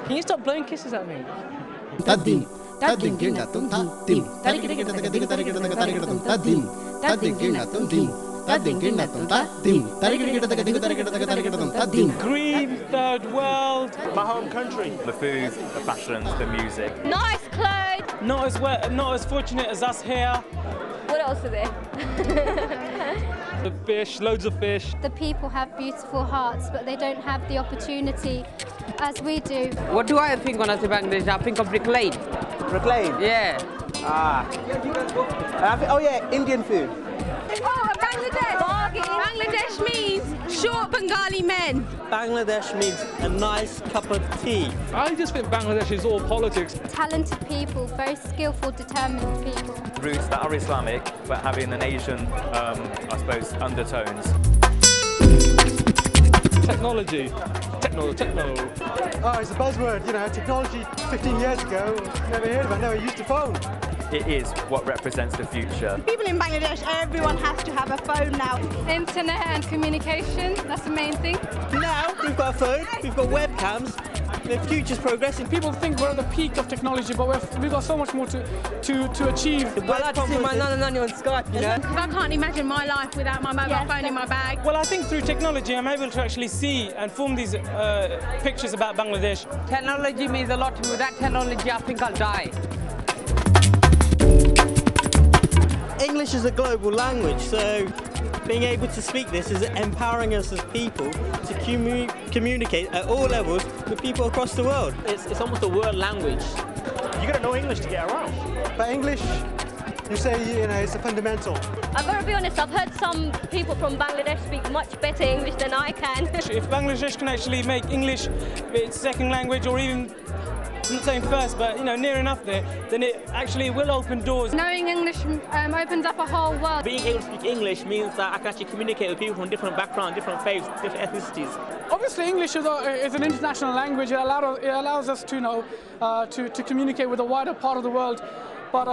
Can you stop blowing kisses at me? Tadim, tadim ginatum tadim, tarikirikitadim, tarikirikitadim, tadim, tadim ginatum dim, tadim ginatum tadim, tarikirikitadim, tadim. Green, third world. My home country. The food, the fashions, the music. Nice clothes. Not as fortunate as us here. What else is there? The fish, loads of fish. The people have beautiful hearts, but they don't have the opportunity as we do. What do I think when I say Bangladesh? I think of Brick Lane. Brick Lane? Yeah. Oh yeah, Indian food. Oh, Bangladesh! Bangladesh means short Bengali men. Bangladesh means a nice cup of tea. I just think Bangladesh is all politics. Talented people, very skillful, determined people. Roots that are Islamic, but having an Asian, I suppose, undertones. Technology. Techno. Oh, it's a buzzword, you know, technology 15 years ago, never heard of it, never used a phone. It is what represents the future. People in Bangladesh, everyone has to have a phone now. Internet and communication, that's the main thing. Now we've got a phone, we've got webcams, the future's progressing. People think we're at the peak of technology, but we've got so much more to achieve. I like to see my nana on Skype, you know. Because I can't imagine my life without my mobile phone in my bag. Well, I think through technology, I'm able to actually see and form these pictures about Bangladesh. Technology means a lot to me. Without technology, I think I'll die. English is a global language, so being able to speak this is empowering us as people to communicate at all levels with people across the world. It's almost a world language. You gotta know English to get around. But English, you say, you know, it's a fundamental. I've got to be honest, I've heard some people from Bangladesh speak much better English than I can. If Bangladesh can actually make English its second language, or even, I'm not saying first, but near enough there, then it actually will open doors. Knowing English opens up a whole world. Being able to speak English means that I can actually communicate with people from different backgrounds, different faiths, different ethnicities. Obviously, English is an international language. It allows us to to communicate with a wider part of the world. But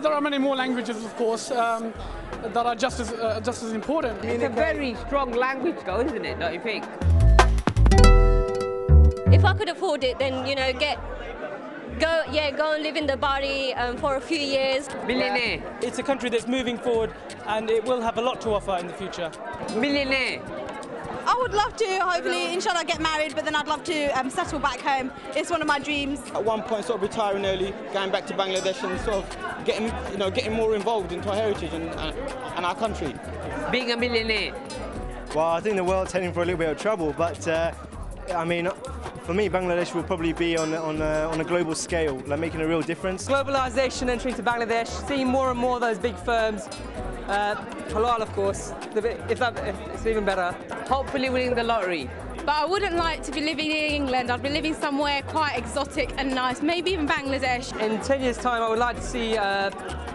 there are many more languages, of course, that are just as important. It's a very strong language, though, isn't it? Don't you think? If I could afford it, then go and live in the Bari for a few years. Millionaire. It's a country that's moving forward, and it will have a lot to offer in the future. Millionaire. I would love to, hopefully, inshallah, get married, but then I'd love to settle back home. It's one of my dreams. At one point, sort of retiring early, going back to Bangladesh and sort of getting more involved into our heritage and our country. Being a millionaire. Well, I think the world's heading for a little bit of trouble, but I mean, for me, Bangladesh will probably be on a global scale, like making a real difference. Globalization entering to Bangladesh, seeing more and more of those big firms. Halal, of course, it's even better. Hopefully winning the lottery. But I wouldn't like to be living in England. I'd be living somewhere quite exotic and nice, maybe even Bangladesh. In 10 years' time, I would like to see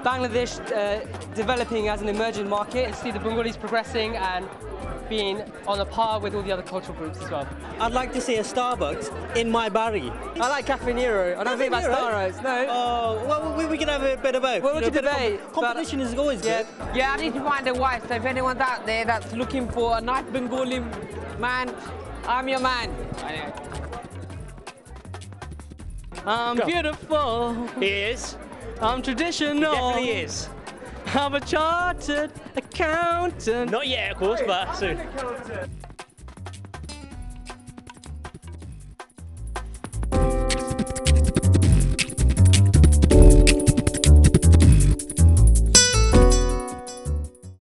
Bangladesh developing as an emerging market and see the Bengalis progressing and being on a par with all the other cultural groups as well. I'd like to see a Starbucks in my Bari. I like Cafe Nero. I don't think about Starbucks, no. Oh, well, we can have a bit of both. Well, we can debate. Competition is always good. Yeah, I need to find a wife, so if anyone's out there that's looking for a nice Bengali man, I'm your man. Anyway. I'm beautiful. He is. I'm traditional. He definitely is. I'm a chartered accountant. Not yet, of course, but soon.